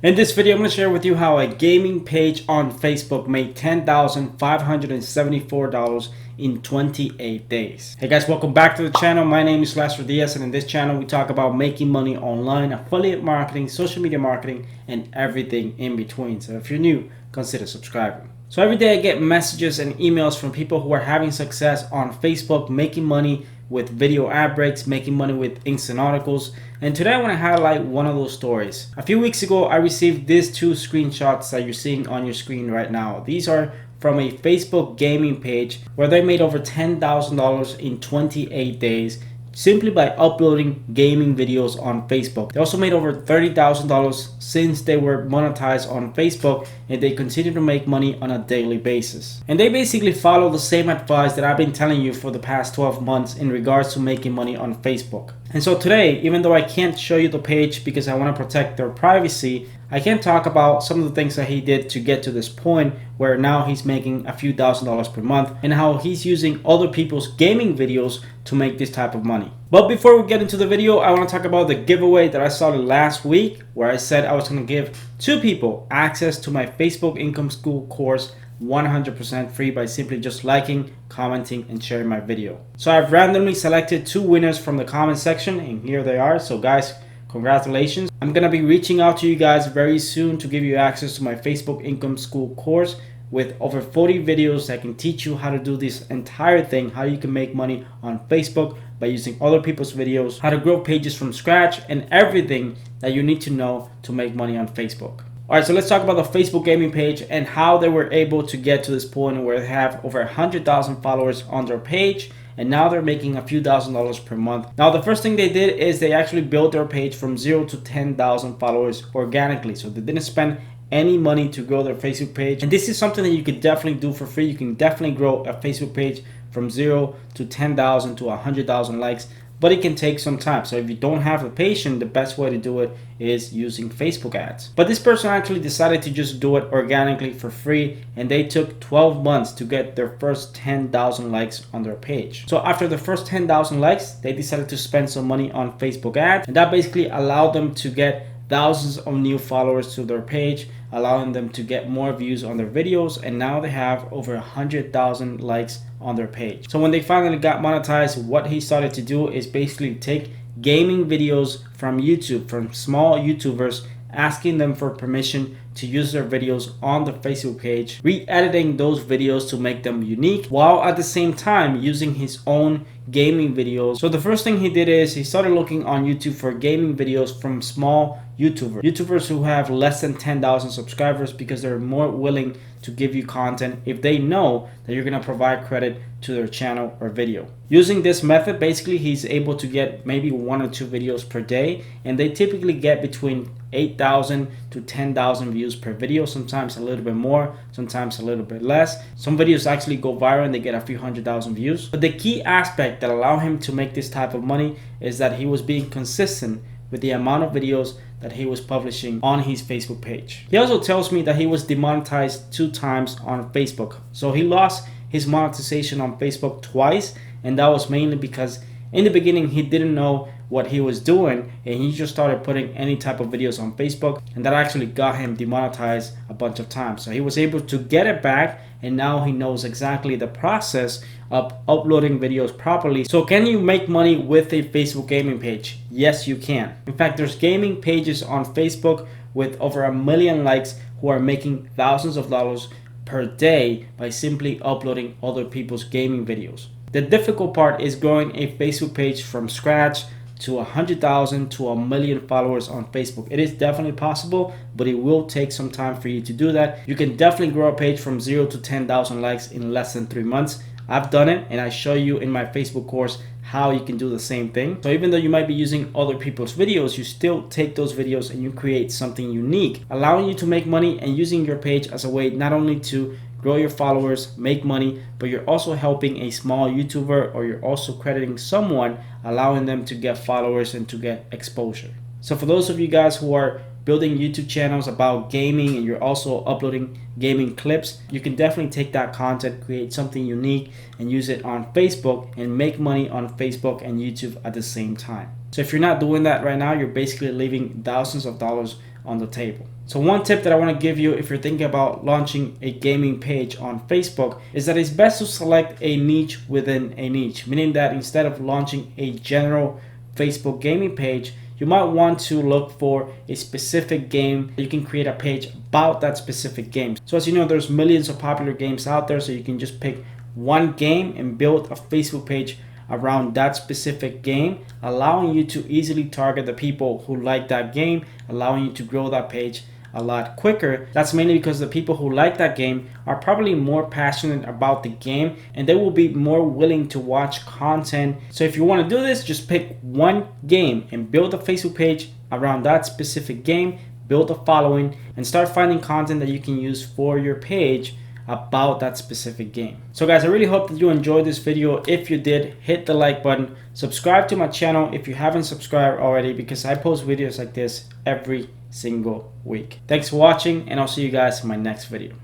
In this video, I'm going to share with you how a gaming page on Facebook made $10,574 in 28 days. Hey guys, welcome back to the channel. My name is Lester Diaz, and in this channel we talk about making money online, affiliate marketing, social media marketing, and everything in between. So if you're new, consider subscribing. So every day I get messages and emails from people who are having success on Facebook, making money with video ad breaks, making money with instant articles. And today I want to highlight one of those stories. A few weeks ago, I received these two screenshots that you're seeing on your screen right now. These are from a Facebook gaming page where they made over $10,000 in 28 days simply by uploading gaming videos on Facebook. They also made over $30,000 since they were monetized on Facebook, and they continue to make money on a daily basis. And they basically follow the same advice that I've been telling you for the past 12 months in regards to making money on Facebook. And so today, even though I can't show you the page because I want to protect their privacy, I can talk about some of the things that he did to get to this point where now he's making a few $1,000s per month, and how he's using other people's gaming videos to make this type of money. But before we get into the video, I want to talk about the giveaway that I started last week, where I said I was going to give 2 people access to my Facebook Income School course 100% free by simply just liking, commenting, and sharing my video. So I've randomly selected 2 winners from the comment section, and here they are. So guys, congratulations. I'm going to be reaching out to you guys very soon to give you access to my Facebook Income School course with over 40 videos that can teach you how to do this entire thing, how you can make money on Facebook by using other people's videos, how to grow pages from scratch, and everything that you need to know to make money on Facebook. Alright, so let's talk about the Facebook gaming page and how they were able to get to this point where they have over 100,000 followers on their page, and now they're making a few $1,000s per month. Now the first thing they did is they actually built their page from 0 to 10,000 followers organically. So they didn't spend any money to grow their Facebook page, and this is something that you could definitely do for free. You can definitely grow a Facebook page from 0 to 10,000 to 100,000 likes, but it can take some time. So if you don't have the patience, the best way to do it is using Facebook ads. But this person actually decided to just do it organically for free, and they took 12 months to get their first 10,000 likes on their page. So after the first 10,000 likes, they decided to spend some money on Facebook ads, and that basically allowed them to get thousands of new followers to their page, allowing them to get more views on their videos, and now they have over 100,000 likes on their page. So when they finally got monetized, what he started to do is basically take gaming videos from YouTube, from small YouTubers, asking them for permission to use their videos on the Facebook page, re-editing those videos to make them unique, while at the same time using his own gaming videos. So the first thing he did is he started looking on YouTube for gaming videos from small YouTubers who have less than 10,000 subscribers, because they're more willing to give you content if they know that you're going to provide credit to their channel or video. Using this method, basically he's able to get maybe 1 or 2 videos per day, and they typically get between 8,000 to 10,000 views per video, sometimes a little bit more, sometimes a little bit less. Some videos actually go viral and they get a few 100,000 views. But the key aspect that allowed him to make this type of money is that he was being consistent with the amount of videos that he was publishing on his Facebook page. He also tells me that he was demonetized 2 times on Facebook. So he lost his monetization on Facebook twice, and that was mainly because in the beginning he didn't know what he was doing, and he just started putting any type of videos on Facebook, and that actually got him demonetized a bunch of times. So he was able to get it back, and now he knows exactly the process of uploading videos properly. So can you make money with a Facebook gaming page? Yes, you can. In fact, there's gaming pages on Facebook with over 1 million likes who are making thousands of dollars per day by simply uploading other people's gaming videos. The difficult part is growing a Facebook page from scratch to 100,000 to 1 million followers on Facebook. It is definitely possible, but it will take some time for you to do that. You can definitely grow a page from 0 to 10,000 likes in less than 3 months. I've done it, and I show you in my Facebook course how you can do the same thing. So even though you might be using other people's videos, you still take those videos and you create something unique, allowing you to make money and using your page as a way not only to grow your followers, make money, but you're also helping a small YouTuber, or you're also crediting someone, allowing them to get followers and to get exposure. So for those of you guys who are building YouTube channels about gaming and you're also uploading gaming clips, you can definitely take that content, create something unique, and use it on Facebook and make money on Facebook and YouTube at the same time. So if you're not doing that right now, you're basically leaving thousands of dollars on the table. So one tip that I want to give you if you're thinking about launching a gaming page on Facebook is that it's best to select a niche within a niche, meaning that instead of launching a general Facebook gaming page, you might want to look for a specific game. You can create a page about that specific game. So as you know, there's millions of popular games out there, so you can just pick one game and build a Facebook page around that specific game, allowing you to easily target the people who like that game, allowing you to grow that page a lot quicker. That's mainly because the people who like that game are probably more passionate about the game and they will be more willing to watch content. So if you want to do this, just pick one game and build a Facebook page around that specific game, build a following, and start finding content that you can use for your page about that specific game. So guys, I really hope that you enjoyed this video. If you did, hit the like button, subscribe to my channel if you haven't subscribed already, because I post videos like this every single week. Thanks for watching, and I'll see you guys in my next video.